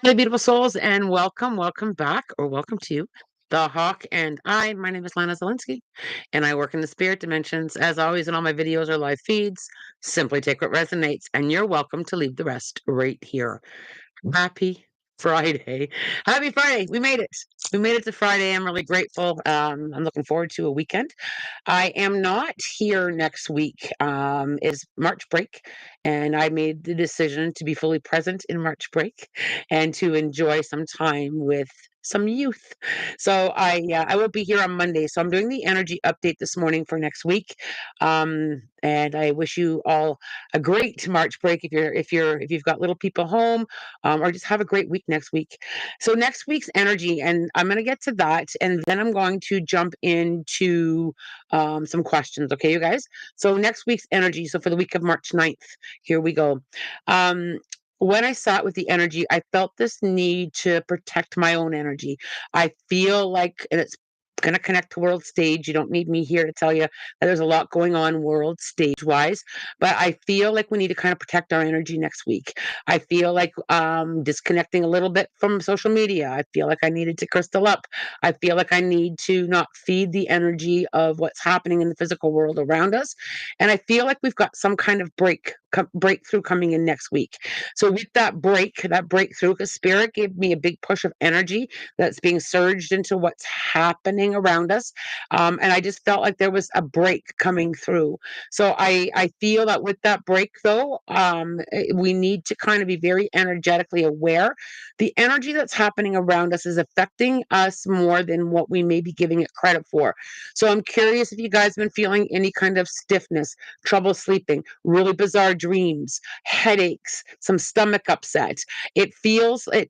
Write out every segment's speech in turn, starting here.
Hey, beautiful souls, and welcome back, or welcome to The Hawk and I. My name is Lana Zelinsky, and I work in the spirit dimensions. As always, in all my videos or live feeds, simply take what resonates, and you're welcome to leave the rest right here. Happy Friday. Happy Friday. We made it. We made it to Friday. I'm really grateful. I'm looking forward to a weekend. I am not here next week. Is March break, and I made the decision to be fully present in March break and to enjoy some time with some youth. So I won't be here on Monday. So I'm doing the energy update this morning for next week. And I wish you all a great March break if you've got little people home, or just have a great week next week. So next week's energy, and I'm going to get to that, and then I'm going to jump into some questions. Okay, you guys. So next week's energy. So for the week of March 9th, here we go. Um, when I sat with the energy, I felt this need to protect my own energy. I feel like, and it's going to connect to world stage. You don't need me here to tell you that there's a lot going on world stage wise, but I feel like we need to kind of protect our energy next week. I feel like disconnecting a little bit from social media. I feel like I needed to crystal up. I feel like I need to not feed the energy of what's happening in the physical world around us. And I feel like we've got some kind of breakthrough coming in next week. So with that breakthrough, because spirit gave me a big push of energy that's being surged into what's happening around us. And I just felt like there was a break coming through. So I feel that with that break though, we need to kind of be very energetically aware. The energy that's happening around us is affecting us more than what we may be giving it credit for. So I'm curious if you guys have been feeling any kind of stiffness, trouble sleeping, really bizarre dreams, headaches, some stomach upset. It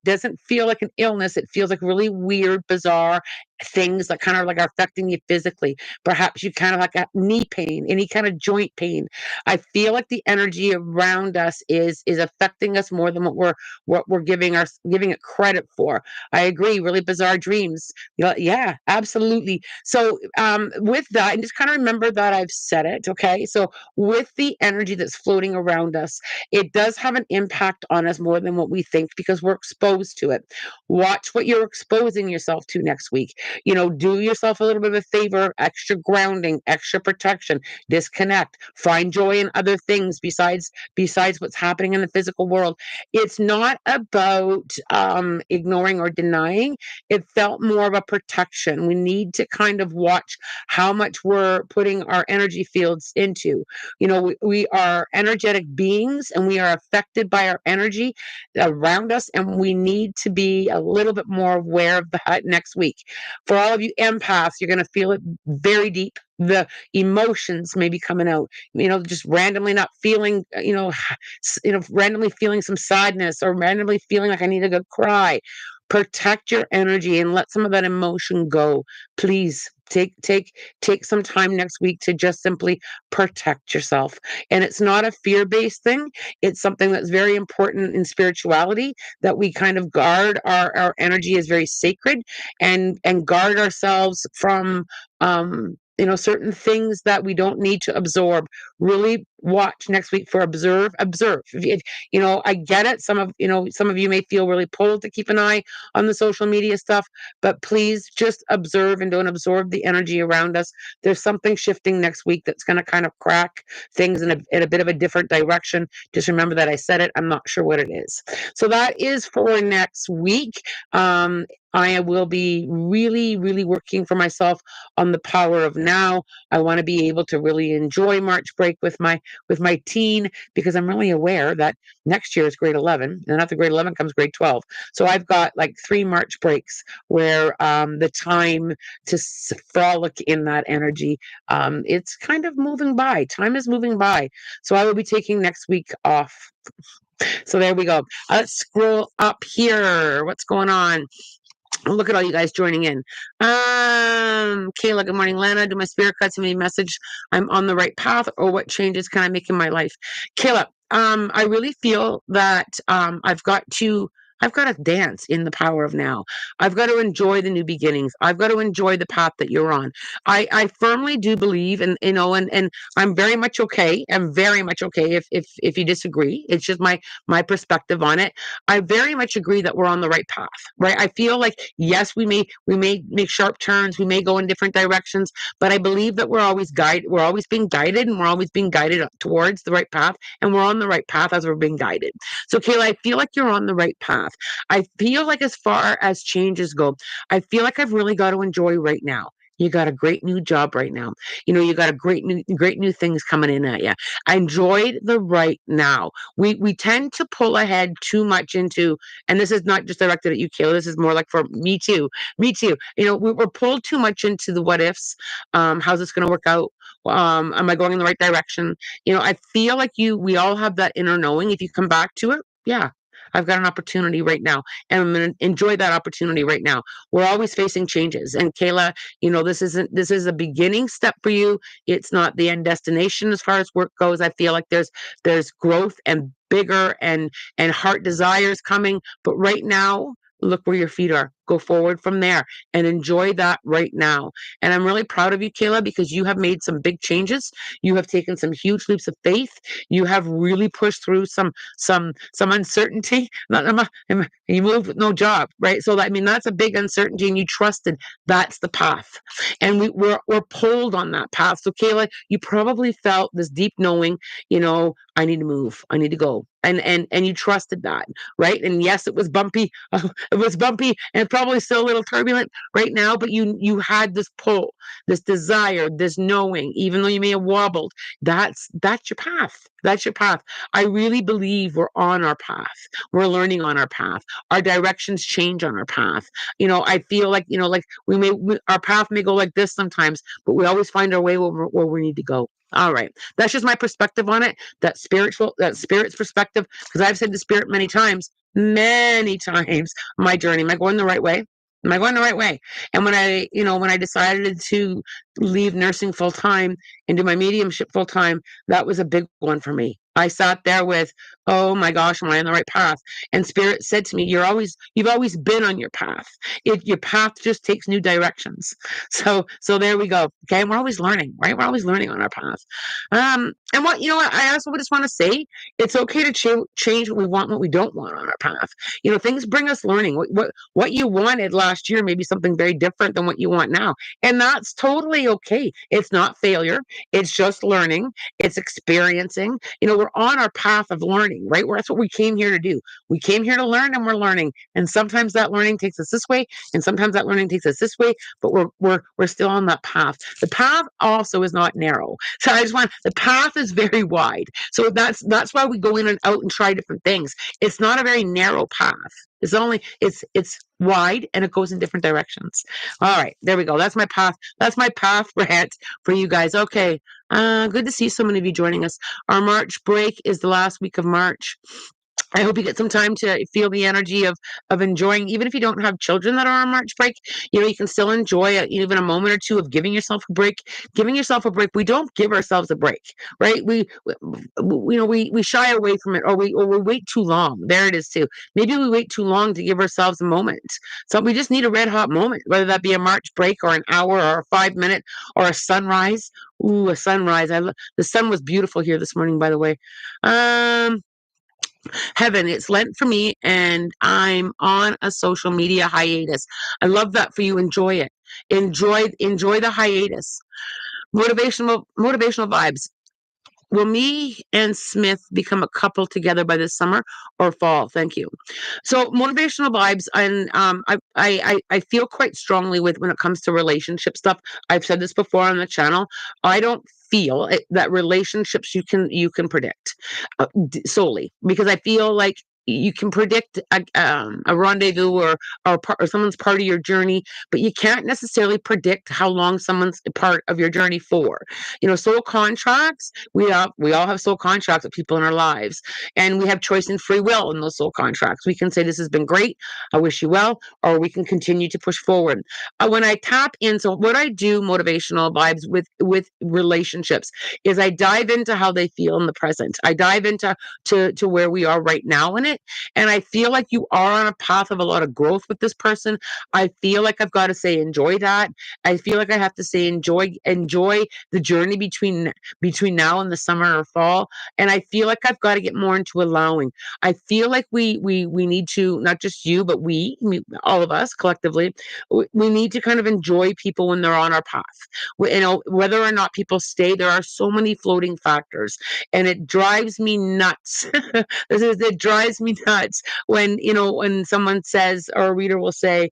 doesn't feel like an illness. It feels like really weird, bizarre things that kind of like are affecting you physically. Perhaps you kind of like a knee pain, any kind of joint pain. I feel like the energy around us is affecting us more than what we're giving it credit for. I agree. Really bizarre dreams. Yeah, absolutely. So with that, and just kind of remember that I've said it. Okay. So with the energy that's floating around us, it does have an impact on us more than what we think because we're exposed to it. Watch what you're exposing yourself to next week. Do yourself a little bit of a favor, extra grounding, extra protection, disconnect, find joy in other things besides what's happening in the physical world. It's not about ignoring or denying. It felt more of a protection. We need to kind of watch how much we're putting our energy fields into. We are energetic beings and we are affected by our energy around us, and we need to be a little bit more aware of that next week. For all of you empaths, you're going to feel it very deep. The emotions may be coming out, just randomly not feeling, randomly feeling some sadness or randomly feeling like I need to go cry. Protect your energy and let some of that emotion go. Please take some time next week to just simply protect yourself. And it's not a fear-based thing. It's something that's very important in spirituality, that we kind of guard our energy is very sacred, and guard ourselves from certain things that we don't need to absorb. Really watch next week for observe. I get it. Some of you may feel really pulled to keep an eye on the social media stuff, but please just observe and don't absorb the energy around us. There's something shifting next week that's going to kind of crack things in a bit of a different direction. Just remember that I said it. I'm not sure what it is. So that is for next week. I will be really, really working for myself on the power of now. I want to be able to really enjoy March break with my teen, because I'm really aware that next year is grade 11, and after grade 11 comes grade 12. So I've got like 3 March breaks where the time to frolic in that energy, it's kind of moving by. Time is moving by. So I will be taking next week off. So there we go. Let's scroll up here. What's going on? Look at all you guys joining in. Kayla, good morning. Lana, do my spirit guides have any message I'm on the right path, or what changes can I make in my life? Kayla, I really feel that I've got to dance in the power of now. I've got to enjoy the new beginnings. I've got to enjoy the path that you're on. I firmly do believe, and and I'm very much okay. I'm very much okay if you disagree. It's just my perspective on it. I very much agree that we're on the right path, right? I feel like yes, we may make sharp turns, we may go in different directions, but I believe that we're always being guided, and we're always being guided towards the right path, and we're on the right path as we're being guided. So Kayla, I feel like you're on the right path. I feel like as far as changes go, I feel like I've really got to enjoy right now. You got a great new job right now. You got a great new things coming in at you. I enjoyed the right now. We tend to pull ahead too much into, and this is not just directed at you, Kayla. This is more like for me too. Me too. We're pulled too much into the what ifs. How's this going to work out? Am I going in the right direction? I feel like we all have that inner knowing. If you come back to it, yeah, I've got an opportunity right now, and I'm going to enjoy that opportunity right now. We're always facing changes, and Kayla, this is a beginning step for you. It's not the end destination as far as work goes. I feel like there's growth and bigger and heart desires coming, but right now, look where your feet are. Go forward from there and enjoy that right now. And I'm really proud of you, Kayla, because you have made some big changes. You have taken some huge leaps of faith. You have really pushed through some uncertainty. You moved with no job, right? So that's a big uncertainty, and you trusted that's the path. And we're pulled on that path. So Kayla, you probably felt this deep knowing, I need to move, I need to go. And you trusted that, right? And yes, it was bumpy. It was bumpy and probably still a little turbulent right now, but you had this pull, this desire, this knowing, even though you may have wobbled. That's your path. That's your path. I really believe we're on our path. We're learning on our path. Our directions change on our path. I feel like, like our path may go like this sometimes, but we always find our way where we need to go. All right. That's just my perspective on it. That spirit's perspective. Because I've said to spirit many times, my journey. Am I going the right way? Am I going the right way? And when I decided to leave nursing full time and do my mediumship full time, that was a big one for me. I sat there with, oh my gosh, am I on the right path? And spirit said to me, you've always been on your path. Your path just takes new directions. So there we go. Okay. And we're always learning, right? We're always learning on our path. And what I also just want to say, it's okay to change what we want, what we don't want on our path. Things bring us learning. What you wanted last year may be something very different than what you want now. And that's totally okay. It's not failure. It's just learning. It's experiencing. We're on our path of learning, right? That's what we came here to do. We came here to learn, and we're learning. And sometimes that learning takes us this way, and sometimes that learning takes us this way, but we're still on that path. The path also is not narrow. So the path is very wide. So that's why we go in and out and try different things. It's not a very narrow path. It's wide, and it goes in different directions. All right, there we go. That's my path. That's my path rant for you guys. Okay. Good to see so many of you joining us. Our March break is the last week of March. I hope you get some time to feel the energy of enjoying, even if you don't have children that are on March break, you can still enjoy even a moment or two of giving yourself a break. Giving yourself a break. We don't give ourselves a break, right? We shy away from it, or we wait too long. There it is too. Maybe we wait too long to give ourselves a moment. So we just need a red hot moment, whether that be a March break or an hour or a 5 minute or a sunrise. Ooh, a sunrise. The sun was beautiful here this morning, by the way. Heaven, it's Lent for me, and I'm on a social media hiatus. I love that for you. Enjoy it. Enjoy the hiatus. Motivational vibes. Will me and Smith become a couple together by this summer or fall? Thank you. So motivational vibes, and I feel quite strongly with when it comes to relationship stuff. I've said this before on the channel. I don't feel that relationships you can predict solely, because I feel like you can predict a rendezvous or someone's part of your journey, but you can't necessarily predict how long someone's part of your journey for. Soul contracts, we all have soul contracts with people in our lives, and we have choice and free will in those soul contracts. We can say, this has been great, I wish you well, or we can continue to push forward. When I tap in, so what I do, motivational vibes with relationships, is I dive into how they feel in the present. I dive into where we are right now in it, it. And I feel like you are on a path of a lot of growth with this person. I feel like I've got to say enjoy that. I feel like I have to say enjoy the journey between now and the summer or fall. And I feel like I've got to get more into allowing. I feel like we need to, not just you, but all of us collectively, we need to kind of enjoy people when they're on our path. Whether or not people stay, there are so many floating factors, and it drives me nuts. It drives me nuts when when someone says, or a reader will say,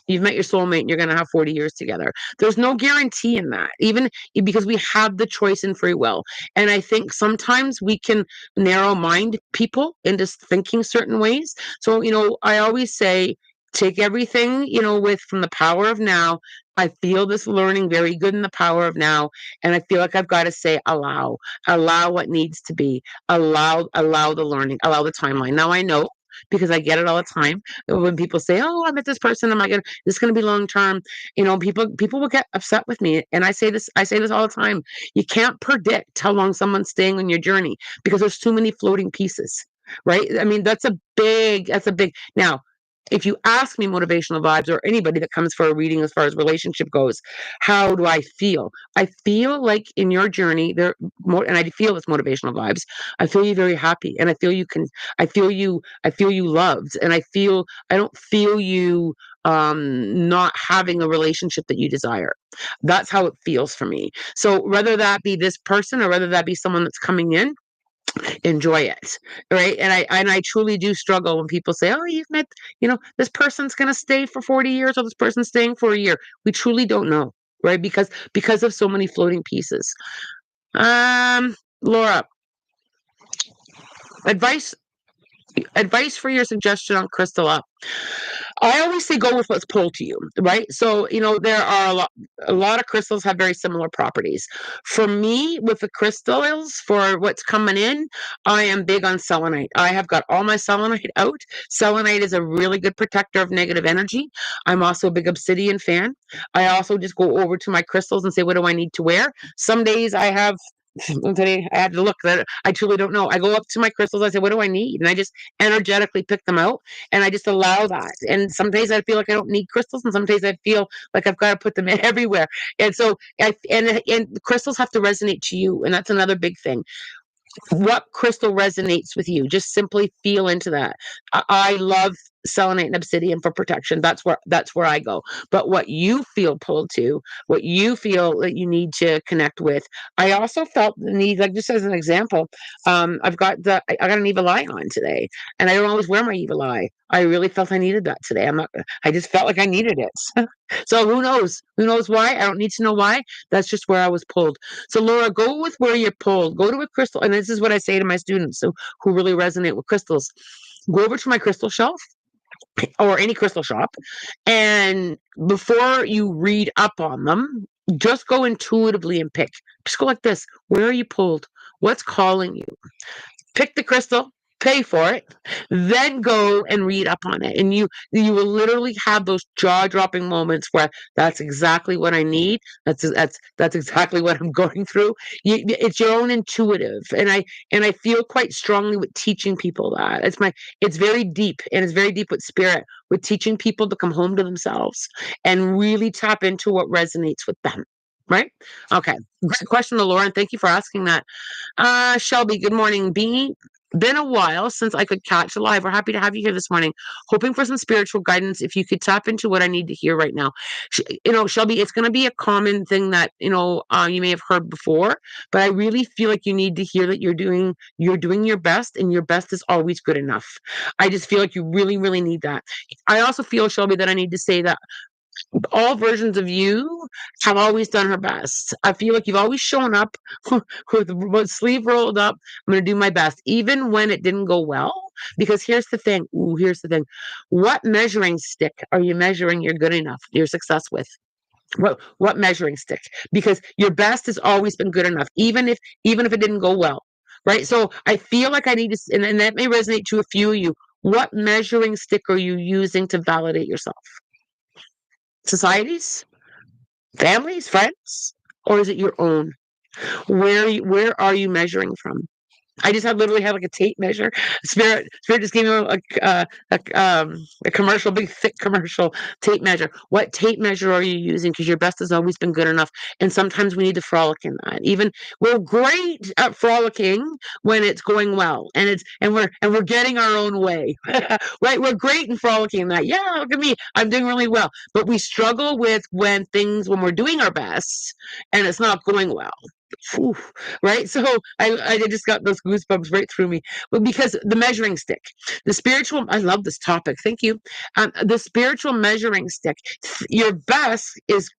you've met your soulmate and you're going to have 40 years together. There's no guarantee in that, even because we have the choice and free will. And I think sometimes we can narrow mind people into thinking certain ways. So, I always say, take everything, with from the power of now. I feel this learning very good in the power of now. And I feel like I've got to say, allow what needs to be, allow the learning, allow the timeline. Now I know, because I get it all the time, when people say, "Oh, I met this person. This is gonna be long term." People will get upset with me, and I say this all the time. You can't predict how long someone's staying on your journey because there's too many floating pieces, right? I mean, that's a big. Now, if you ask me motivational vibes, or anybody that comes for a reading as far as relationship goes, how do I feel? I feel like in your journey there more, and I feel it's motivational vibes. I feel you very happy, and I feel you can. I feel you loved, and I don't feel you not having a relationship that you desire. That's how it feels for me. So whether that be this person or whether that be someone that's coming in, enjoy it, right? And I truly do struggle when people say, "Oh, you've met, this person's going to stay for 40 years, or this person's staying for a year." We truly don't know, right? Because of so many floating pieces. Laura, advice advice for your suggestion on Crystal Up. I always say go with what's pulled to you, right? So, there are a lot of crystals have very similar properties. For me, with the crystals, for what's coming in, I am big on selenite. I have got all my selenite out. Selenite is a really good protector of negative energy. I'm also a big obsidian fan. I also just go over to my crystals and say, what do I need to wear? Some days I have today I had to look that I truly don't know. I go up to my crystals, I say, what do I need? And I just energetically pick them out, and I just allow that. And some days I feel like I don't need crystals, and some days I feel like I've got to put them in everywhere. And so and crystals have to resonate to you, and that's another big thing. What crystal resonates with you? Just simply feel into that. I love selenite and obsidian for protection. That's where I go. But what you feel pulled to, what you feel that you need to connect with. I also felt the need, like just as an example, I got an evil eye on today, and I don't always wear my evil eye. I really felt I needed that today. I just felt like I needed it. So who knows? Who knows why? I don't need to know why. That's just where I was pulled. So Laura, go with where you're pulled. Go to a crystal, and this is what I say to my students who really resonate with crystals. Go over to my crystal shelf or any crystal shop, and before you read up on them, just go intuitively and pick. Just go like this. Where are you pulled? What's calling you? Pick the crystal, pay for it, then go and read up on it. And you will literally have those jaw-dropping moments where that's exactly what I need. That's exactly what I'm going through. It's your own intuitive. And I feel quite strongly with teaching people that. It's very deep, and it's very deep with spirit, with teaching people to come home to themselves and really tap into what resonates with them. Right? Okay. Great question to Lauren. Thank you for asking that. Shelby, good morning. Been a while since I could catch a live. We're happy to have you here this morning. Hoping for some spiritual guidance. If you could tap into what I need to hear right now. Shelby, it's going to be a common thing that you may have heard before, but I really feel like you need to hear that you're doing your best, and your best is always good enough. I just feel like you really, really need that. I also feel, Shelby, that I need to say that all versions of you have always done her best. I feel like you've always shown up with the sleeve rolled up. I'm going to do my best, even when it didn't go well. Because here's the thing. Ooh, here's the thing. What measuring stick are you measuring your good enough, your success with? What measuring stick? Because your best has always been good enough, even if it didn't go well, right? So I feel like I need to, and that may resonate to a few of you. What measuring stick are you using to validate yourself? Societies? Families, friends, or is it your own? Where are you measuring from? I just had literally had like a tape measure. Spirit just gave me a commercial, big thick commercial tape measure. What tape measure are you using? Because your best has always been good enough. And sometimes we need to frolic in that. Even we're great at frolicking when it's going well, and we're getting our own way, right? We're great in frolicking that. Yeah, look at me, I'm doing really well. But we struggle with when we're doing our best and it's not going well. Whew, right? So I just got those goosebumps right through me. But because the measuring stick, the spiritual, I love this topic. Thank you. The spiritual measuring stick. Your best is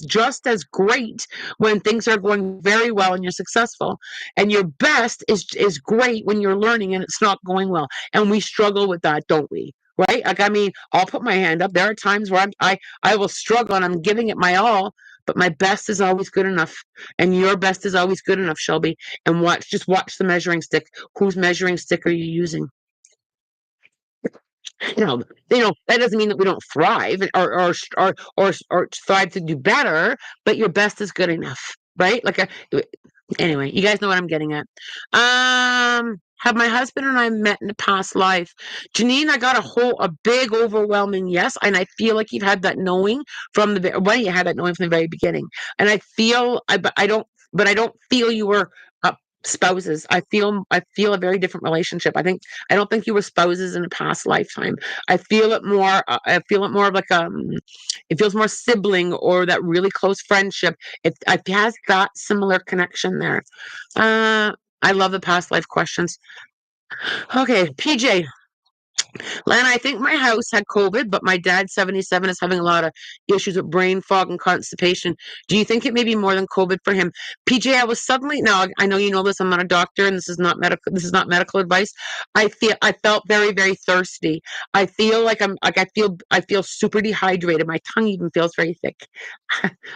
just as great when things are going very well and you're successful, and your best is great when you're learning and it's not going well. And we struggle with that, don't we? Right? Like, I mean, I'll put my hand up. There are times where I will struggle and I'm giving it my all, but my best is always good enough, and your best is always good enough, Shelby. And watch the measuring stick. Whose measuring stick are you using? That doesn't mean that we don't thrive or thrive to do better, but your best is good enough, right? Anyway, you guys know what I'm getting at. Have my husband and I met in a past life? Janine, I got a big, overwhelming yes, and I feel like you've had that knowing you had that knowing from the very beginning, and but I don't feel you were spouses. I feel a very different relationship. I don't think you were spouses in a past lifetime. I feel it more. I feel it more of it feels more sibling or that really close friendship. It has that similar connection there. I love the past life questions. Okay, PJ, Len, I think my house had COVID, but my dad, 77, is having a lot of issues with brain fog and constipation. Do you think it may be more than COVID for him? PJ, I was suddenly, now I know you know this, I'm not a doctor and this is not medical advice. I felt very, very thirsty. I feel like I feel super dehydrated. My tongue even feels very thick.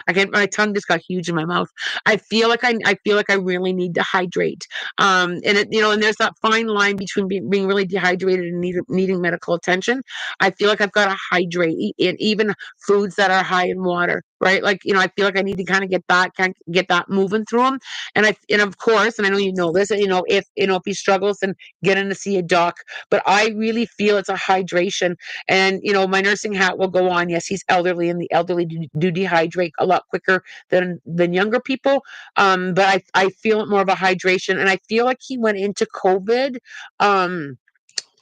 My tongue just got huge in my mouth. I feel like I really need to hydrate. And there's that fine line between being really dehydrated and needing medical attention. I feel like I've got to hydrate, and even foods that are high in water, right? I feel like I need to kind of get that moving through them. And of course, and I know you know this, if he struggles, then get in to see a doc. But I really feel it's a hydration. And my nursing hat will go on. Yes, he's elderly, and the elderly do dehydrate a lot quicker than younger people. But I feel it more of a hydration, and I feel like he went into COVID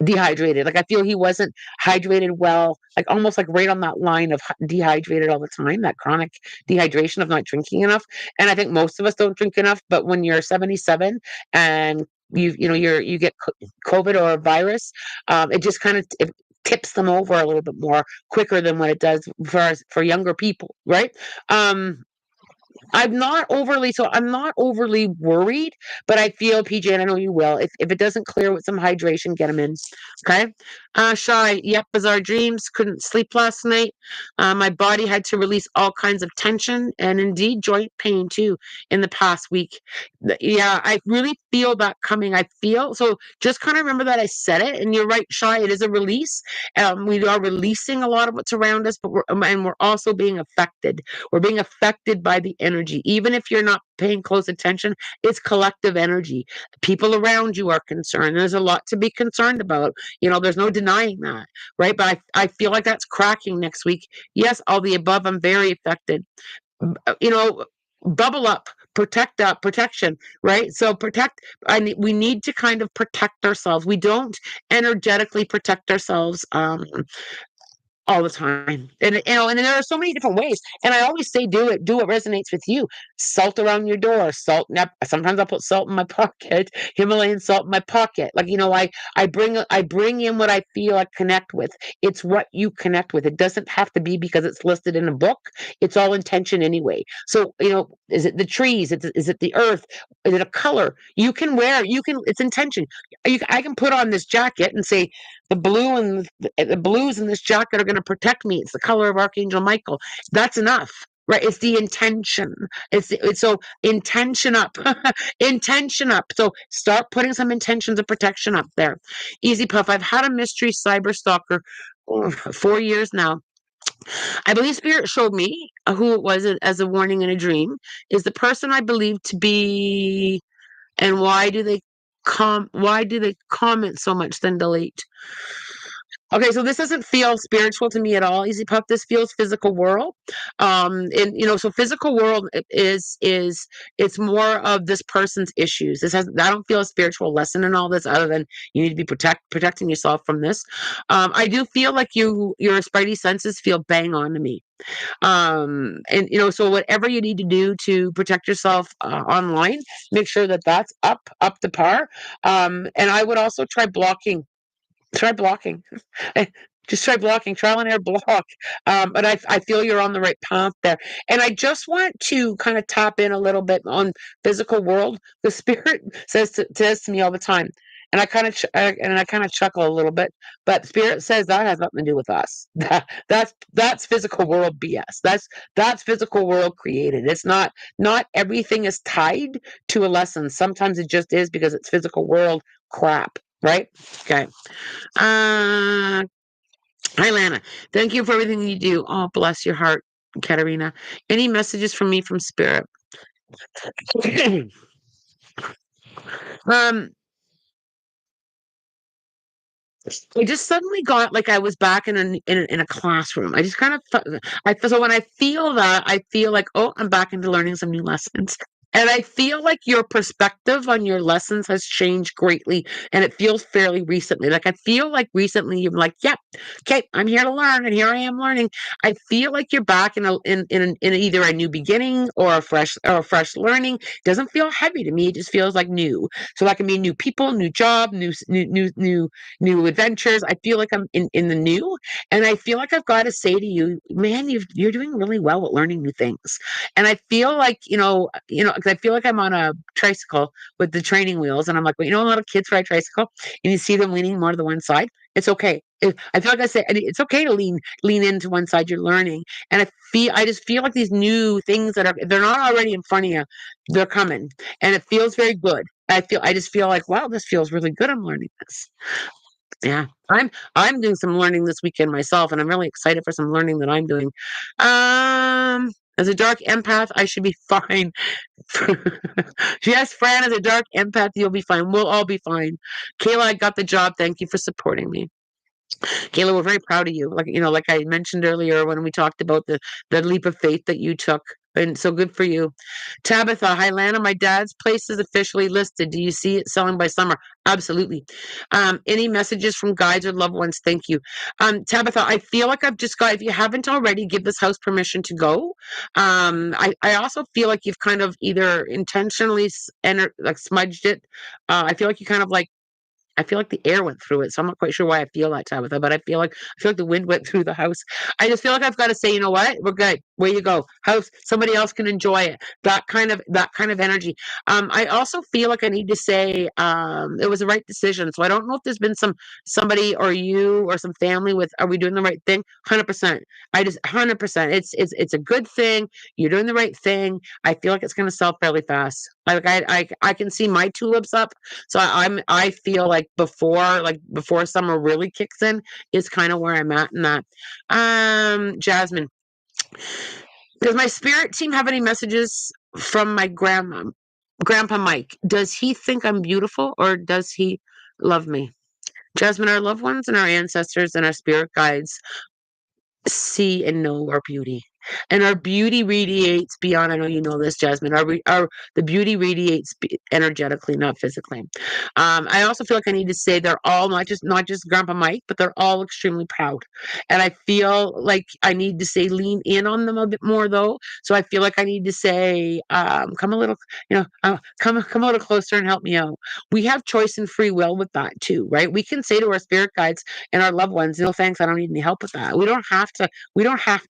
dehydrated. Like, I feel he wasn't hydrated well, like almost like right on that line of dehydrated all the time, that chronic dehydration of not drinking enough. And I think most of us don't drink enough, but when you're 77 and you get COVID or a virus, it just kind of it tips them over a little bit more quicker than what it does for younger people, right? Um, I'm not overly worried, but I feel, PJ, and I know you will, if it doesn't clear with some hydration, get them in. Okay. Shy, yep, bizarre dreams, couldn't sleep last night. My body had to release all kinds of tension and indeed joint pain too in the past week. Yeah, I really feel that coming. I feel so just kind of remember that I said it, and you're right, Shy, it is a release. We are releasing a lot of what's around us, but we're also being affected. We're being affected by the energy. Even if you're not paying close attention, it's collective energy. People around you are concerned. There's a lot to be concerned about. There's no denying that, right? But I feel like that's cracking next week. Yes, all the above, I'm very affected. You know, bubble up, protect up, protection, right? So we need to kind of protect ourselves. We don't energetically protect ourselves all the time. And there are so many different ways. And I always say, do what resonates with you. Salt around your door, salt. Sometimes I'll put salt in my pocket, Himalayan salt in my pocket. I bring in what I feel I connect with. It's what you connect with. It doesn't have to be because it's listed in a book. It's all intention anyway. So, is it the trees? Is it the earth? Is it a color? It's intention. I can put on this jacket and say, the blues in this jacket are going to protect me. It's the color of Archangel Michael. That's enough, right? It's the intention. It's so intention up, intention up. So start putting some intentions of protection up there. Easy Puff. I've had a mystery cyber stalker 4 years now. I believe Spirit showed me who it was as a warning in a dream. Is the person I believe to be And why do they comment so much then delete? Okay, so this doesn't feel spiritual to me at all, Easy Pup. This feels physical world. And so physical world is it's more of this person's issues. This has I don't feel a spiritual lesson in all this other than you need to be protecting yourself from this. I do feel like your spidey senses feel bang on to me. And so whatever you need to do to protect yourself online, make sure that that's up to par. And I would also try blocking. Just try blocking, trial and error block. But I feel you're on the right path there. And I just want to kind of tap in a little bit on physical world. The spirit says to me all the time, and I kind of chuckle a little bit. But spirit says that has nothing to do with us. That's physical world BS. That's physical world created. It's not everything is tied to a lesson. Sometimes it just is because it's physical world crap. Right? Okay. Uh, Hi, Lana. Thank you for everything you do. Oh, bless your heart, Katerina. Any messages from me from Spirit? um, I just suddenly got like I was back in a classroom. I just kind of so when I feel that, I feel like, oh, I'm back into learning some new lessons. And I feel like your perspective on your lessons has changed greatly, and it feels fairly recently. Like I feel like recently you're like, yep, okay, I'm here to learn, and here I am learning. I feel like you're back in either a new beginning or a fresh learning. It doesn't feel heavy to me. It just feels like new. So that can be new people, new job, new adventures. I feel like I'm in the new, and I feel like I've got to say to you, man, you're doing really well at learning new things. And I feel like because I feel like I'm on a tricycle with the training wheels, and I'm like, well, a lot of kids ride tricycle, and you see them leaning more to the one side. It's okay. I feel like I say it's okay to lean into one side. You're learning, and I just feel like these new things that are if they're not already in front of you, they're coming, and it feels very good. I just feel like, wow, this feels really good. I'm learning this. Yeah, I'm doing some learning this weekend myself, and I'm really excited for some learning that I'm doing. As a dark empath, I should be fine. Yes, Fran, as a dark empath, you'll be fine. We'll all be fine. Kayla, I got the job. Thank you for supporting me. Kayla, we're very proud of you. Like I mentioned earlier when we talked about the leap of faith that you took. And so good for you. Tabitha, hi Lana, my dad's place is officially listed. Do you see it selling by summer? Absolutely. Any messages from guides or loved ones? Thank you. Tabitha, I feel like I've just got, if you haven't already, give this house permission to go. I also feel like you've kind of either intentionally like smudged it. I feel like you kind of like I feel like the air went through it, so I'm not quite sure why I feel that, Tabitha, but I feel like the wind went through the house. I just feel like I've got to say, you know what? We're good. Where you go, house. Somebody else can enjoy it. That kind of energy. I also feel like I need to say it was the right decision. So I don't know if there's been somebody or you or some family with. Are we doing the right thing? 100%. I just 100%. It's a good thing. You're doing the right thing. I feel like it's going to sell fairly fast. Like I can see my tulips up, so I feel like before summer really kicks in is kind of where I'm at in that. Jasmine, does my spirit team have any messages from my grandpa Mike? Does he think I'm beautiful or does he love me? Jasmine, our loved ones and our ancestors and our spirit guides see and know our beauty. And our beauty radiates beyond. I know you know this, Jasmine. The beauty radiates energetically, not physically. I also feel like I need to say they're all not just Grandpa Mike, but they're all extremely proud. And I feel like I need to say lean in on them a bit more though. So I feel like I need to say, come a little, come a little closer and help me out. We have choice and free will with that too, right? We can say to our spirit guides and our loved ones, no thanks, I don't need any help with that. We don't have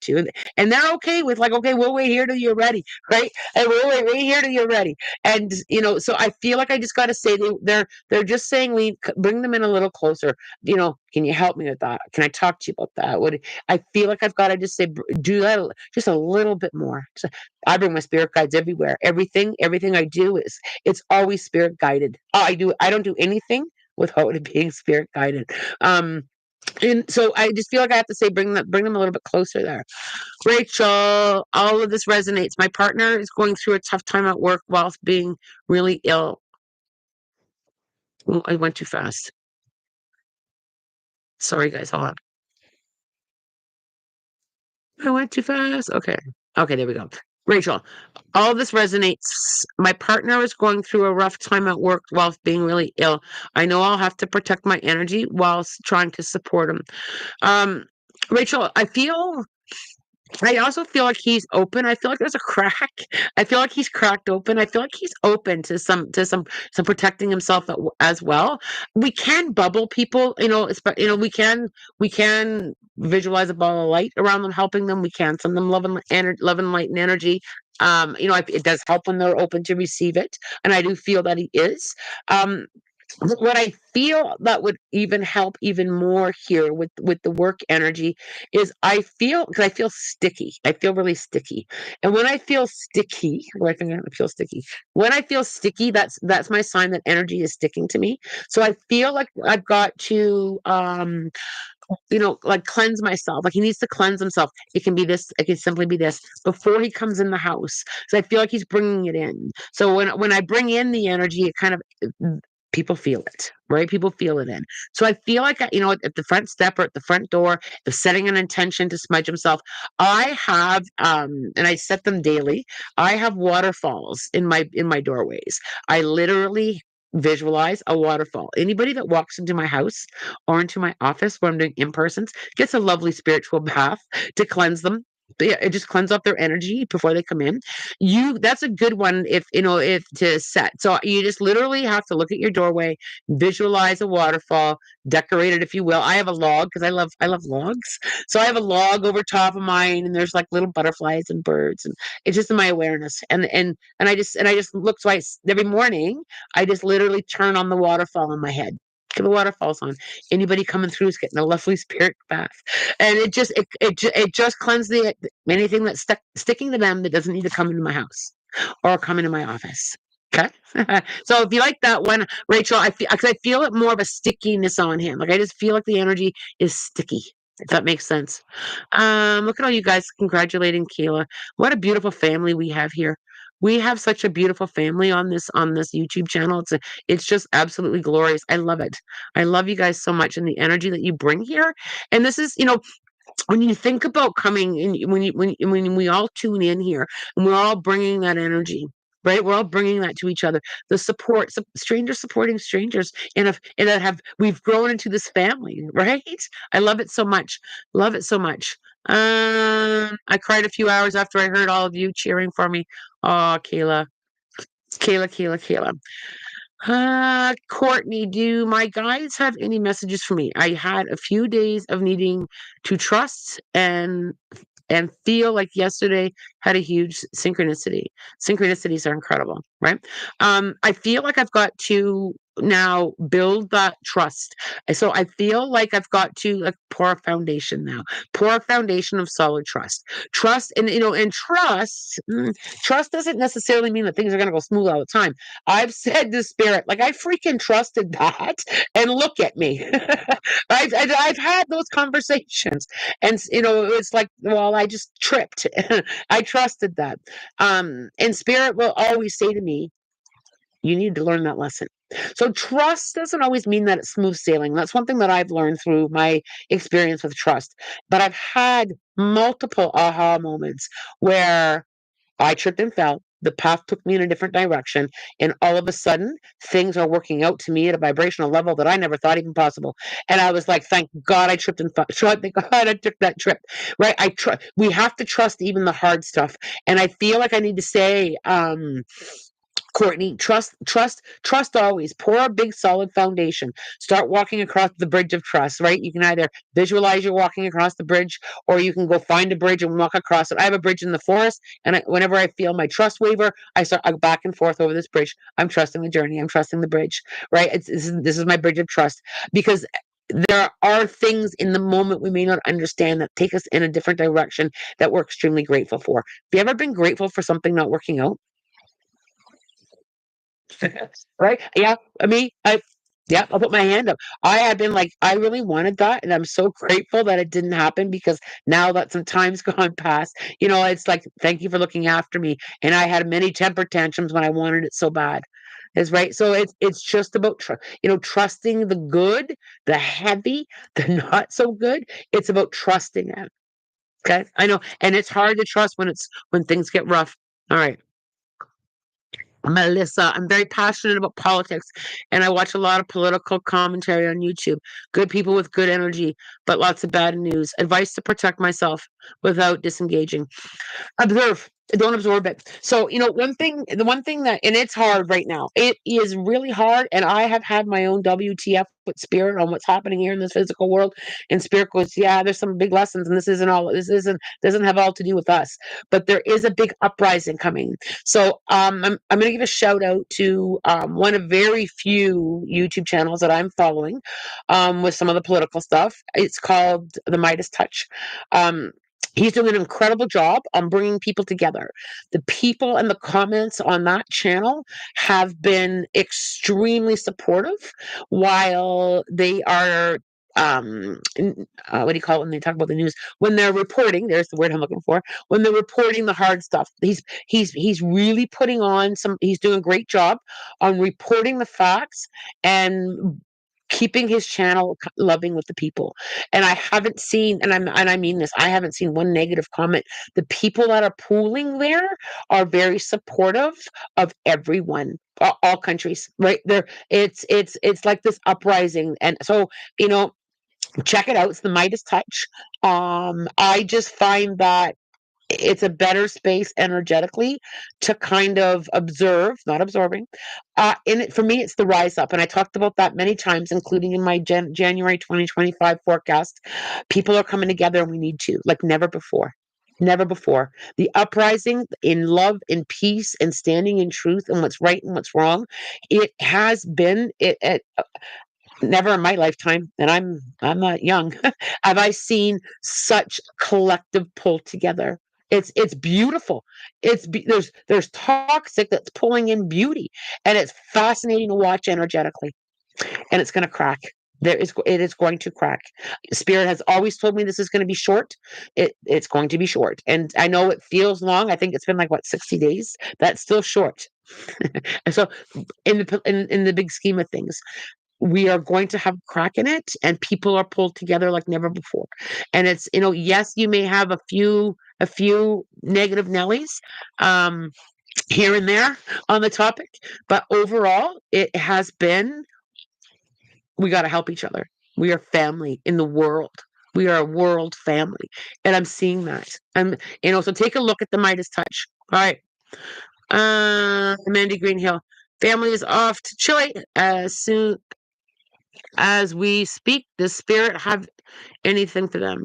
to. And they're okay with like, okay, we'll wait here till you're ready, right? And we'll wait here till you're ready. And so I feel like I just got to say they're just saying, bring them in a little closer. Can you help me with that? Can I talk to you about that? I feel like I've got to just say, do that just a little bit more. So I bring my spirit guides everywhere. Everything I do it's always spirit guided. I don't do anything without it being spirit guided. And so I just feel like I have to say, bring them a little bit closer there. Rachel, all of this resonates. My partner is going through a tough time at work whilst being really ill. Oh, I went too fast. Sorry, guys. Hold on. I went too fast. Okay. Okay, there we go. Rachel, all this resonates. My partner is going through a rough time at work whilst being really ill. I know I'll have to protect my energy whilst trying to support him. Um, Rachel, I also feel like he's open. I feel like there's a crack. I feel like he's cracked open. I feel like he's open to some protecting himself as well. We can bubble people, we can visualize a ball of light around them, helping them. We can send them love and light and energy. It does help when they're open to receive it, and I do feel that he is. Um, what I feel that would even help even more here with the work energy is because I feel sticky. I feel really sticky. And when I feel sticky, well, I think I feel sticky. When I feel sticky, that's my sign that energy is sticking to me. So I feel like I've got to like cleanse myself. Like he needs to cleanse himself. It can be this, it can simply be this before he comes in the house. So I feel like he's bringing it in. So when I bring in the energy, it kind of people feel it, right? People feel it in. So I feel like at the front step or at the front door, if setting an intention to smudge himself, I have and I set them daily. I have waterfalls in my doorways. I literally visualize a waterfall. Anybody that walks into my house or into my office where I'm doing in-persons gets a lovely spiritual bath to cleanse them. Yeah, it just cleanse up their energy before they come in. That's a good one if to set. So you just literally have to look at your doorway, visualize a waterfall, decorate it if you will. I have a log because I love logs. So I have a log over top of mine and there's like little butterflies and birds, and it's just in my awareness. And I just look twice every morning. I just literally turn on the waterfall in my head. Get the waterfalls on. Anybody coming through is getting a lovely spirit bath, and it just cleanses anything that's sticking to them that doesn't need to come into my house or come into my office. Okay. So if you like that one, Rachel, I feel it more of a stickiness on him. Like I just feel like the energy is sticky. If that makes sense. Look at all you guys congratulating Kayla. What a beautiful family we have here. We have such a beautiful family on this YouTube channel. It's just absolutely glorious. I love it. I love you guys so much and the energy that you bring here. And this is, when you think about coming in, when we all tune in here and we're all bringing that energy, right? We're all bringing that to each other. The support, strangers supporting strangers, and that have we've grown into this family, right? I love it so much. Love it so much. I cried a few hours after I heard all of you cheering for me. Oh, Kayla, Kayla, Kayla, Kayla. Courtney, do my guides have any messages for me? I had a few days of needing to trust and feel like yesterday had a huge synchronicity. Synchronicities are incredible, right? I feel like I've got to now build that trust. So I feel like I've got to like pour a foundation now, pour a foundation of solid trust. Trust, and trust doesn't necessarily mean that things are going to go smooth all the time. I've said to spirit, like I freaking trusted that, and look at me. I've had those conversations, and it's like, well, I just tripped. I trusted that. And spirit will always say to me, you need to learn that lesson. So trust doesn't always mean that it's smooth sailing. That's one thing that I've learned through my experience with trust. But I've had multiple aha moments where I tripped and fell. The path took me in a different direction, and all of a sudden, things are working out to me at a vibrational level that I never thought even possible. And I was like, "Thank God I tripped and fell. Thank God I took that trip." Right? We have to trust even the hard stuff, and I feel like I need to say, Courtney, trust always. Pour a big solid foundation. Start walking across the bridge of trust, right? You can either visualize you're walking across the bridge, or you can go find a bridge and walk across it. I have a bridge in the forest, and whenever I feel my trust waver, I go back and forth over this bridge. I'm trusting the journey. I'm trusting the bridge, right? This is my bridge of trust, because there are things in the moment we may not understand that take us in a different direction that we're extremely grateful for. Have you ever been grateful for something not working out? Right? Yeah, yeah, I'll put my hand up. I have been like, I really wanted that, and I'm so grateful that it didn't happen, because now that some time's gone past, it's like, thank you for looking after me. And I had many temper tantrums when I wanted it so bad. is right. So it's just about trusting the good, the heavy, the not so good. It's about trusting it. Okay, I know, and it's hard to trust when things get rough. All right. Melissa, I'm very passionate about politics and I watch a lot of political commentary on YouTube. Good people with good energy, but lots of bad news. Advice to protect myself without disengaging. Observe. Don't absorb it. So, the one thing that, and it's hard right now. It is really hard. And I have had my own WTF with spirit on what's happening here in this physical world. And spirit goes, yeah, there's some big lessons, and this doesn't have all to do with us. But there is a big uprising coming. So I'm gonna give a shout out to one of very few YouTube channels that I'm following with some of the political stuff. It's called The Midas Touch. He's doing an incredible job on bringing people together. The people and the comments on that channel have been extremely supportive while they are what do you call it when they talk about the news, when they're reporting, there's the word I'm looking for, when they're reporting the hard stuff. He's really putting on some, he's doing a great job on reporting the facts and keeping his channel loving with the people. And I haven't seen, and I mean this, I haven't seen one negative comment. The people that are pooling there are very supportive of everyone, all countries, right there. It's like this uprising. And so, check it out. It's the Midas Touch. I just find that it's a better space energetically to kind of observe, not absorbing. In it, for me, it's the rise up, and I talked about that many times, including in my January 2025 forecast. People are coming together, and we need to, like never before. Never before. The uprising in love, in peace, and standing in truth and what's right and what's wrong. It has been it never in my lifetime, and I'm not young, have I seen such collective pull together. It's beautiful. There's toxic that's pulling in beauty, and it's fascinating to watch energetically. And it's going to crack. It is going to crack. Spirit has always told me this is going to be short. It's going to be short, and I know it feels long. I think it's been like what 60 days. That's still short. And so, in the big scheme of things, we are going to have a crack in it, and people are pulled together like never before. And it's, yes, you may have a few negative Nellies um here and there on the topic, but overall it has been, we got to help each other. We are family in the world. We are a world family, and I'm seeing that. So take a look at the Midas Touch. All right. Mandy Greenhill, family is off to Chile as soon as we speak. Does spirit have anything for them?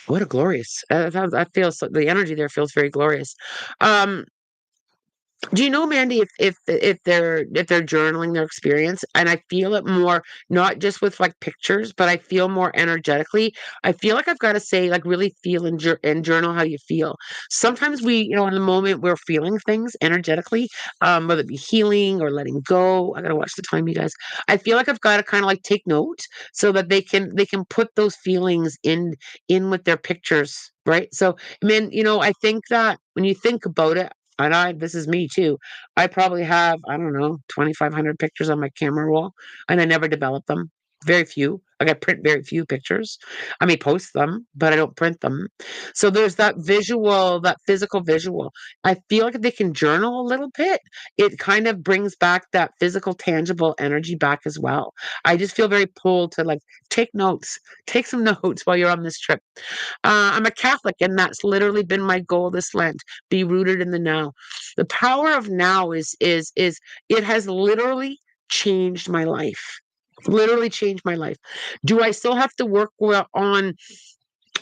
What a glorious! I feel so, the energy there feels very glorious. Um, Do you know, Mandy, if they're journaling their experience, and I feel it more, not just with like pictures, but I feel more energetically. I feel like I've got to say, like, really feel and journal how you feel. Sometimes we, in the moment we're feeling things energetically, whether it be healing or letting go. I gotta watch the time, you guys. I feel like I've got to kind of like take note so that they can put those feelings in with their pictures, right? So, I mean, I think that when you think about it, and this is me too. I probably have, I don't know, 2,500 pictures on my camera roll, and I never develop them. Very few. Like I print very few pictures. I may post them, but I don't print them. So there's that visual, that physical visual. I feel like if they can journal a little bit, it kind of brings back that physical, tangible energy back as well. I just feel very pulled to like take notes, take some notes while you're on this trip. I'm a Catholic, and that's literally been my goal this Lent. Be rooted in the now. The power of now is it has literally changed my life. Literally changed my life. Do I still have to work on?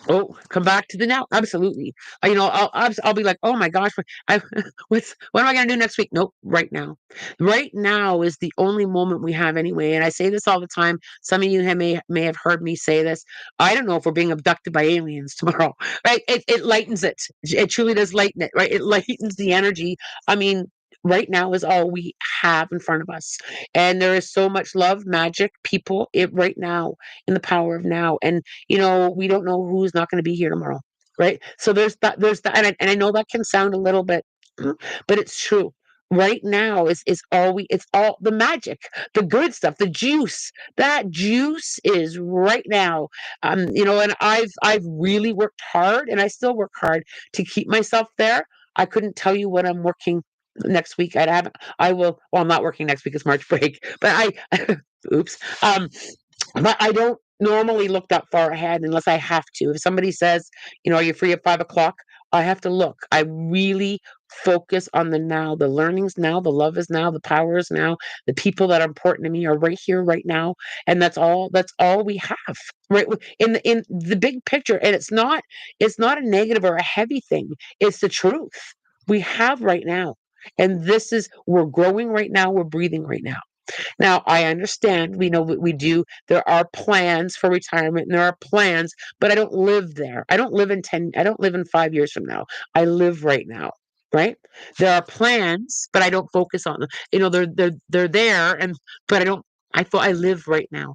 Oh, come back to the now. Absolutely. I'll be like, oh my gosh, I, what am I going to do next week? Nope. Right now. Right now is the only moment we have anyway. And I say this all the time. Some of you may have heard me say this. I don't know if we're being abducted by aliens tomorrow, right? It lightens it. It truly does lighten it, right? It lightens the energy. I mean, right now is all we have in front of us. And there is so much love, magic, people, right now, in the power of now. And we don't know who's not going to be here tomorrow, right? So there's that, and I know that can sound a little bit But it's true. Right now is all we it's all the magic, the good stuff, the juice. That juice is right now. And I've really worked hard and I still work hard to keep myself there. I couldn't tell you what I'm working next week. I will well, I'm not working next week, it's March break, but I oops. But I don't normally look that far ahead unless I have to. If somebody says, are you free at 5 o'clock? I have to look. I really focus on the now. The learnings now, the love is now, the power is now. The people that are important to me are right here, right now. And that's all we have. Right. In the big picture. And it's not a negative or a heavy thing. It's the truth we have right now. And we're growing right now, we're breathing right now. Now, I understand, we know what we do. There are plans for retirement and there are plans, but I don't live there. I don't live in 5 years from now. I live right now. Right? There are plans, but I don't focus on them. They're there but I live right now.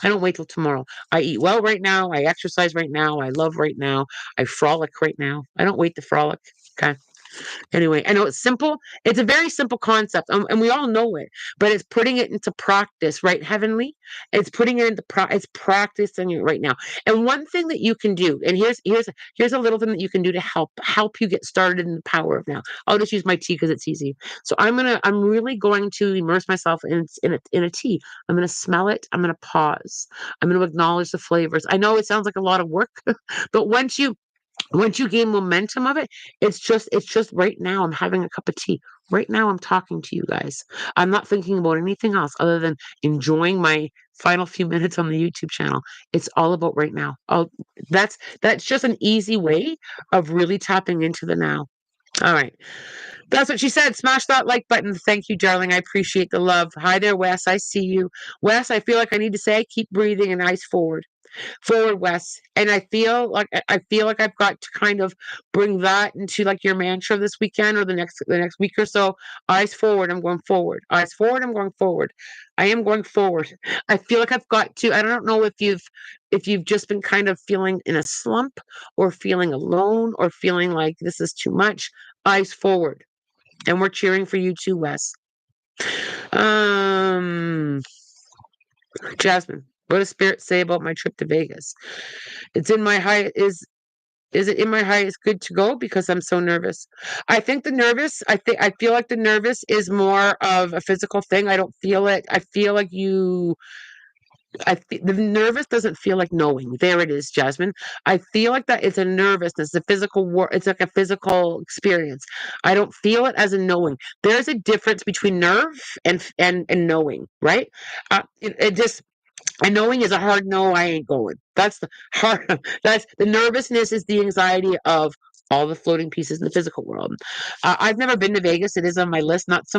I don't wait till tomorrow. I eat well right now. I exercise right now. I love right now. I frolic right now. I don't wait to frolic. Okay. Anyway, I know it's simple. It's a very simple concept, and we all know it. But it's putting it into practice, right? Heavenly, it's putting it into it's practicing it right now. And one thing that you can do, and here's a little thing that you can do to help you get started in the power of now. I'll just use my tea because it's easy. So I'm really going to immerse myself in a tea. I'm gonna smell it. I'm gonna pause. I'm gonna acknowledge the flavors. I know it sounds like a lot of work, but once you gain momentum of it, it's just right now I'm having a cup of tea. Right now I'm talking to you guys. I'm not thinking about anything else other than enjoying my final few minutes on the YouTube channel. It's all about right now. That's just an easy way of really tapping into the now. All right. That's what she said. Smash that like button. Thank you, darling. I appreciate the love. Hi there, Wes. I see you. Wes, I feel like I need to say keep breathing and eyes forward. Forward, Wes. And I feel like I've got to kind of bring that into like your mantra this weekend or the next week or so. Eyes forward, I'm going forward. Eyes forward, I'm going forward. I am going forward. I feel like I've got to. I don't know if you've just been kind of feeling in a slump or feeling alone or feeling like this is too much. Eyes forward. And we're cheering for you too, Wes. Um Jasmine, what does spirit say about my trip to Vegas? It's in my high is it in my highest good to go because I'm so nervous? I feel like the nervous is more of a physical thing. I don't feel it. I feel like the nervous doesn't feel like knowing. There it is, Jasmine. I feel like that it's a nervousness, a physical it's like a physical experience. I don't feel it as a knowing. There's a difference between nerve and knowing, right? It just and knowing is a hard no, I ain't going. That's the hard that's the nervousness is the anxiety of all the floating pieces in the physical world. I've never been to Vegas. It is on my list, not so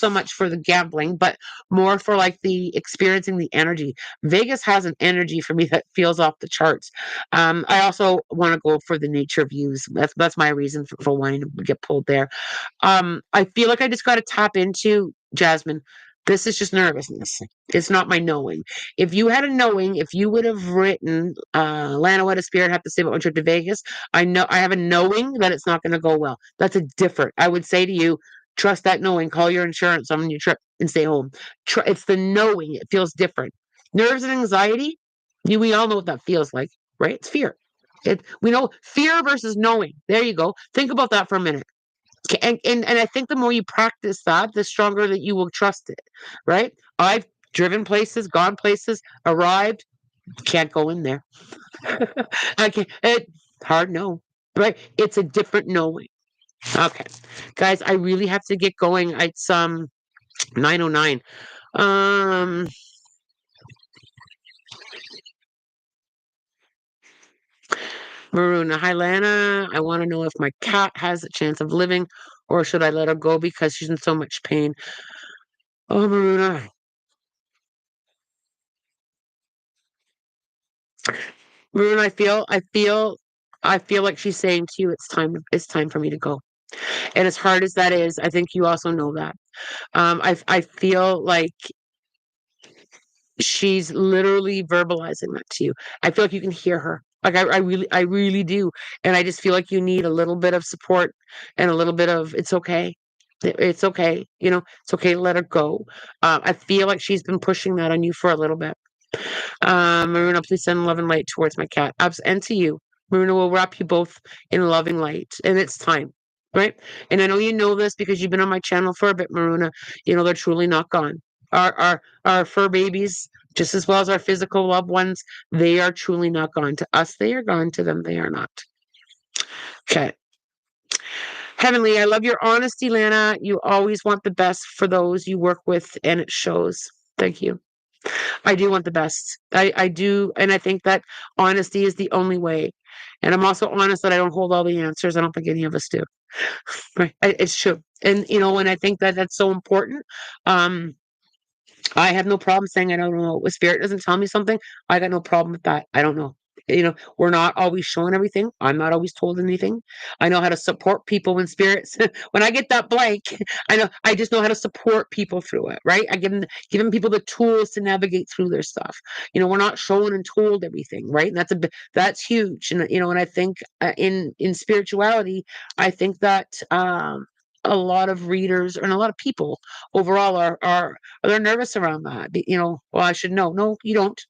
much for the gambling, but more for like the experiencing the energy. Vegas has an energy for me that feels off the charts. I also want to go for the nature views. That's my reason for wanting to get pulled there. I feel like I just got to tap into Jasmine. This is just nervousness. It's not my knowing. If you had a knowing, if you would have written, Lana, what does spirit have to say about my trip to Vegas? I have a knowing that it's not going to go well. That's a different. I would say to you, trust that knowing. Call your insurance on your trip and stay home. It's the knowing. It feels different. Nerves and anxiety. We all know what that feels like, right? It's fear. We know fear versus knowing. There you go. Think about that for a minute. And I think the more you practice that, the stronger that you will trust it, right? I've driven places, gone places, arrived, can't go in there. I can't. Hard no, right? It's a different knowing. Okay, guys, I really have to get going. It's 9:09. Um, Maruna, hi Lana. I want to know if my cat has a chance of living, or should I let her go because she's in so much pain? Oh, Maruna, Maroon, I feel like she's saying to you, it's time for me to go. And as hard as that is, I think you also know that. I feel like she's literally verbalizing that to you. I feel like you can hear her. Like I really do. And I just feel like you need a little bit of support and a little bit of it's okay. It's okay. It's okay to let her go. I feel like she's been pushing that on you for a little bit. Maruna, please send love and light towards my cat. And to you. Maruna will wrap you both in loving light. And it's time. Right? And I know you know this because you've been on my channel for a bit, Maruna. They're truly not gone. Our fur babies, just as well as our physical loved ones, they are truly not gone. To us, they are gone. To them, they are not. Okay. Heavenly, I love your honesty, Lana. You always want the best for those you work with, and it shows. Thank you. I do want the best. I do. And I think that honesty is the only way. And I'm also honest that I don't hold all the answers. I don't think any of us do. Right. It's true. And I think that that's so important. Um, I have no problem saying I don't know. If spirit doesn't tell me something, I got no problem with that. I don't know. We're not always shown everything. I'm not always told anything. I know how to support people when spirits. When I get that blank, I just know how to support people through it. Right? I giving people the tools to navigate through their stuff. We're not shown and told everything. Right? And that's huge. And I think in spirituality, I think that a lot of readers and a lot of people overall are they're nervous around that. Well, I should know. No, you don't.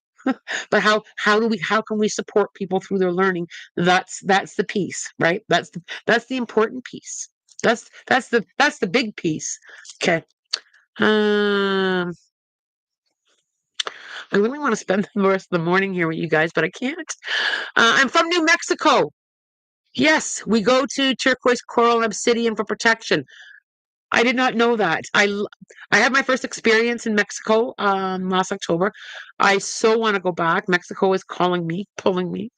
But how can we support people through their learning? That's the piece, right? That's the important piece. That's the big piece. Okay. Um, I really want to spend the rest of the morning here with you guys, but I can't. I'm from New Mexico. Yes, we go to turquoise coral and obsidian for protection. I did not know that. I had my first experience in Mexico last October. I so want to go back. Mexico is calling me, pulling me.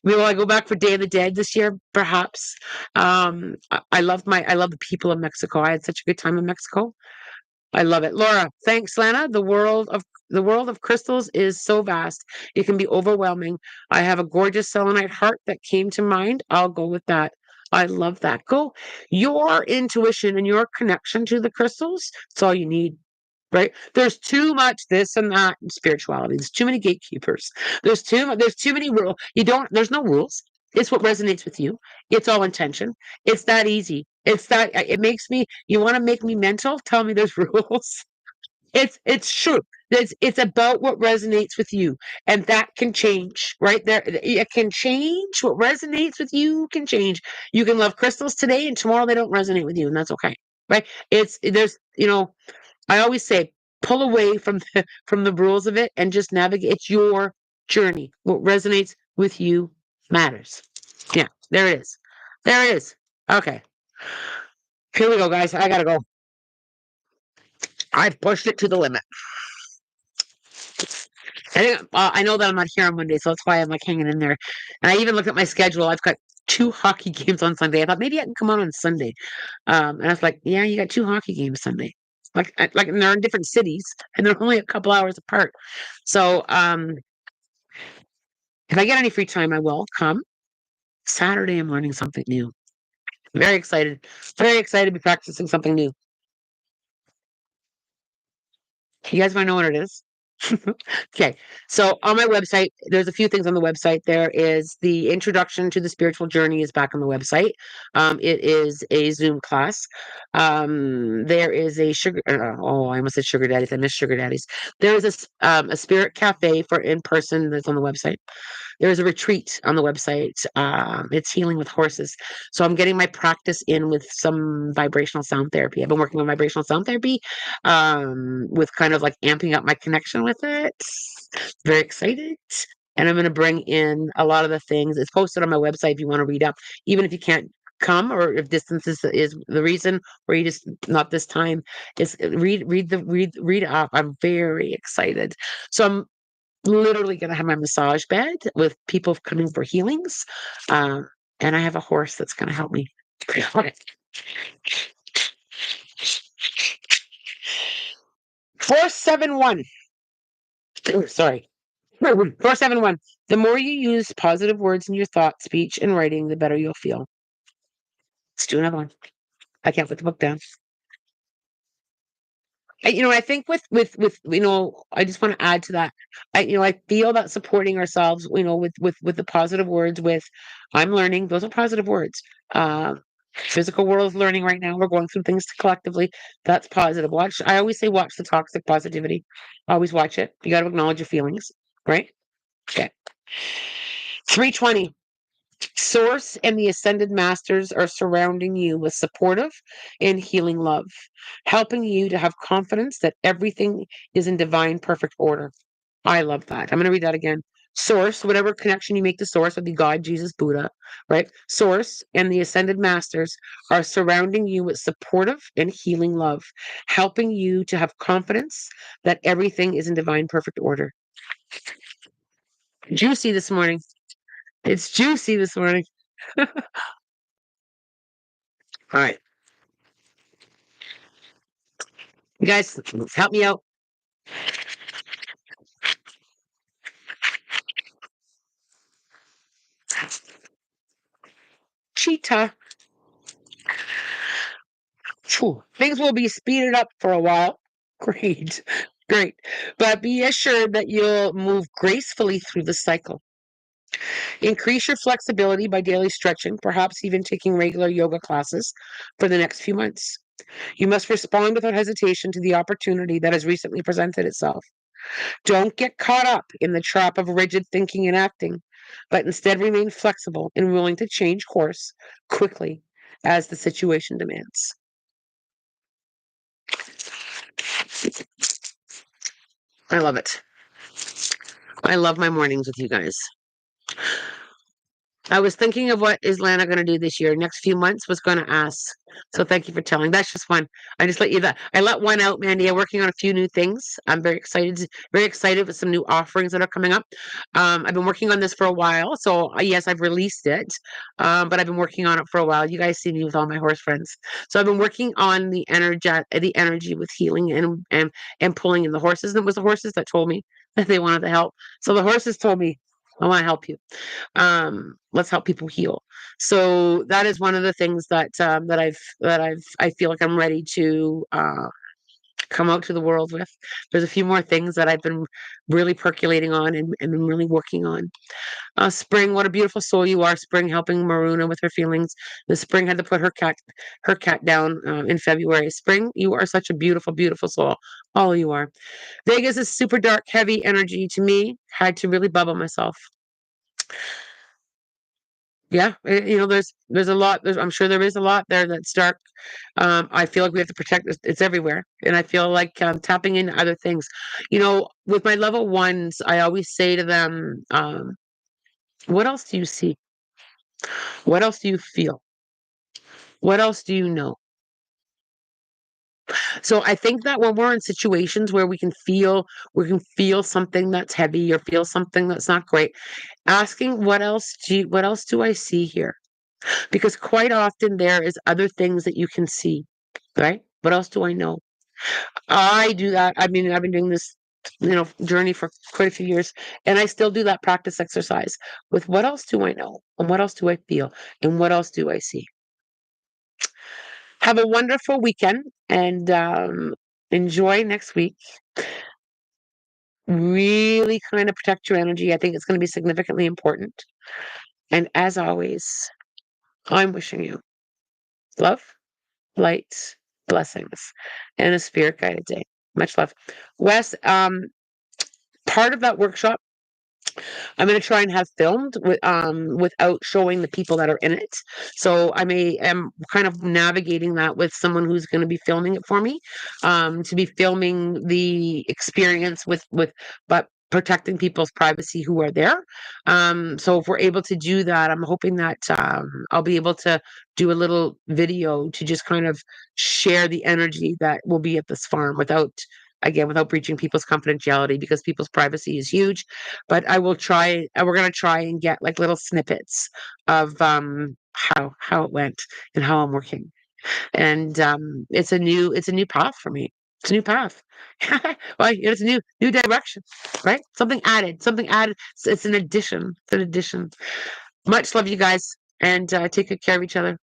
Will I go back for Day of the Dead this year? Perhaps. I love the people of Mexico. I had such a good time in Mexico. I love it. Laura, thanks, Lana. The world of crystals is so vast. It can be overwhelming. I have a gorgeous selenite heart that came to mind. I'll go with that. I love that. Go. Your intuition and your connection to the crystals, it's all you need. Right? There's too much this and that in spirituality. There's too many gatekeepers. There's too many rules. There's no rules. It's what resonates with you. It's all intention. It's that easy. It makes me, you want to make me mental? Tell me there's rules. It's true. It's about what resonates with you, and that can change. Right there, it can change. What resonates with you can change. You can love crystals today, and tomorrow they don't resonate with you, and that's okay. Right? I always say, pull away from from the rules of it and just navigate. It's your journey. What resonates with you matters. Yeah, there it is. There it is. Okay. Here we go, guys. I gotta go. I've pushed it to the limit. I know that I'm not here on Monday, so that's why I'm like hanging in there. And I even looked at my schedule. I've got 2 hockey games on Sunday. I thought maybe I can come on Sunday. And I was like, yeah, you got 2 hockey games Sunday. And they're in different cities, and they're only a couple hours apart. So if I get any free time, I will come. Saturday, I'm learning something new. Very excited. Very excited to be practicing something new. You guys want to know what it is? Okay. So on my website, there's a few things on the website. There is the introduction to the spiritual journey is back on the website. It is a Zoom class. There is a sugar. Oh, I almost said sugar daddies. I miss sugar daddies. There is a spirit cafe for in person that's on the website. There's a retreat on the website. It's healing with horses. So I'm getting my practice in with some vibrational sound therapy. I've been working on vibrational sound therapy, with kind of like amping up my connection with it. Very excited. And I'm going to bring in a lot of the things. It's posted on my website if you want to read up, even if you can't come or if distance is the reason, or you just not this time. Is read up. I'm very excited. So I'm literally going to have my massage bed with people coming for healings. Um, and I have a horse that's going to help me. Okay. 471. Sorry. 471. The more you use positive words in your thought, speech, and writing, the better you'll feel. Let's do another one. I can't put the book down. I think with I just want to add to that. I feel that supporting ourselves, with the positive words, with I'm learning, those are positive words. Physical world is learning right now. We're going through things collectively. That's positive. I always say watch the toxic positivity. Always watch it. You got to acknowledge your feelings, right? Okay. 320. Source and the ascended masters are surrounding you with supportive and healing love, helping you to have confidence that everything is in divine perfect order. I love that. I'm going to read that again. Source, whatever connection you make to source, would be God, Jesus, Buddha, right? Source and the ascended masters are surrounding you with supportive and healing love, helping you to have confidence that everything is in divine perfect order. Juicy this morning. It's juicy this morning. All right. You guys, help me out. Cheetah. Phew. Things will be speeded up for a while. Great. Great. But be assured that you'll move gracefully through the cycle. Increase your flexibility by daily stretching, perhaps even taking regular yoga classes for the next few months. You must respond without hesitation to the opportunity that has recently presented itself. Don't get caught up in the trap of rigid thinking and acting, but instead remain flexible and willing to change course quickly as the situation demands. I love it. I love my mornings with you guys. I was thinking of what is Lana going to do this year. Next few months was going to ask. So thank you for telling. That's just one. I just let you that. I let one out, Mandy. I'm working on a few new things. I'm very excited with some new offerings that are coming up. I've been working on this for a while. So yes, I've released it. But I've been working on it for a while. You guys see me with all my horse friends. So I've been working on the energy with healing and pulling in the horses. And it was the horses that told me that they wanted to help. So the horses told me, I want to help you. Let's help people heal. So that is one of the things I feel like I'm ready to come out to the world with. There's a few more things that I've been really percolating on and been really working on. Spring, what a beautiful soul you are. Spring helping Maruna with her feelings. The Spring had to put her cat down in February. Spring, you are such a beautiful, beautiful soul. All you are. Vegas is super dark, heavy energy to me. Had to really bubble myself. Yeah, there's a lot. I'm sure there is a lot there that's dark. I feel like we have to protect this. It's everywhere, and I feel like tapping into other things. With my level ones, I always say to them, "What else do you see? What else do you feel? What else do you know?" So I think that when we're in situations where we can feel something that's heavy or feel something that's not great, asking what else do I see here? Because quite often there is other things that you can see, right? What else do I know? I do that. I mean, I've been doing this, journey for quite a few years, and I still do that practice exercise with what else do I know? And what else do I feel? And what else do I see? Have a wonderful weekend and enjoy next week. Really kind of protect your energy. I think it's going to be significantly important. And as always, I'm wishing you love, light, blessings, and a spirit guided day. Much love. Wes, part of that workshop I'm going to try and have filmed without showing the people that are in it. So am kind of navigating that with someone who's going to be filming it for me, to be filming the experience but protecting people's privacy who are there. So if we're able to do that, I'm hoping that I'll be able to do a little video to just kind of share the energy that will be at this farm without breaching people's confidentiality, because people's privacy is huge. But I will try. We're gonna try and get like little snippets of how it went and how I'm working. And it's a new path for me. It's a new path. Well, it's a new direction, right? Something added. Something added. It's an addition. It's an addition. Much love, you guys, and take good care of each other.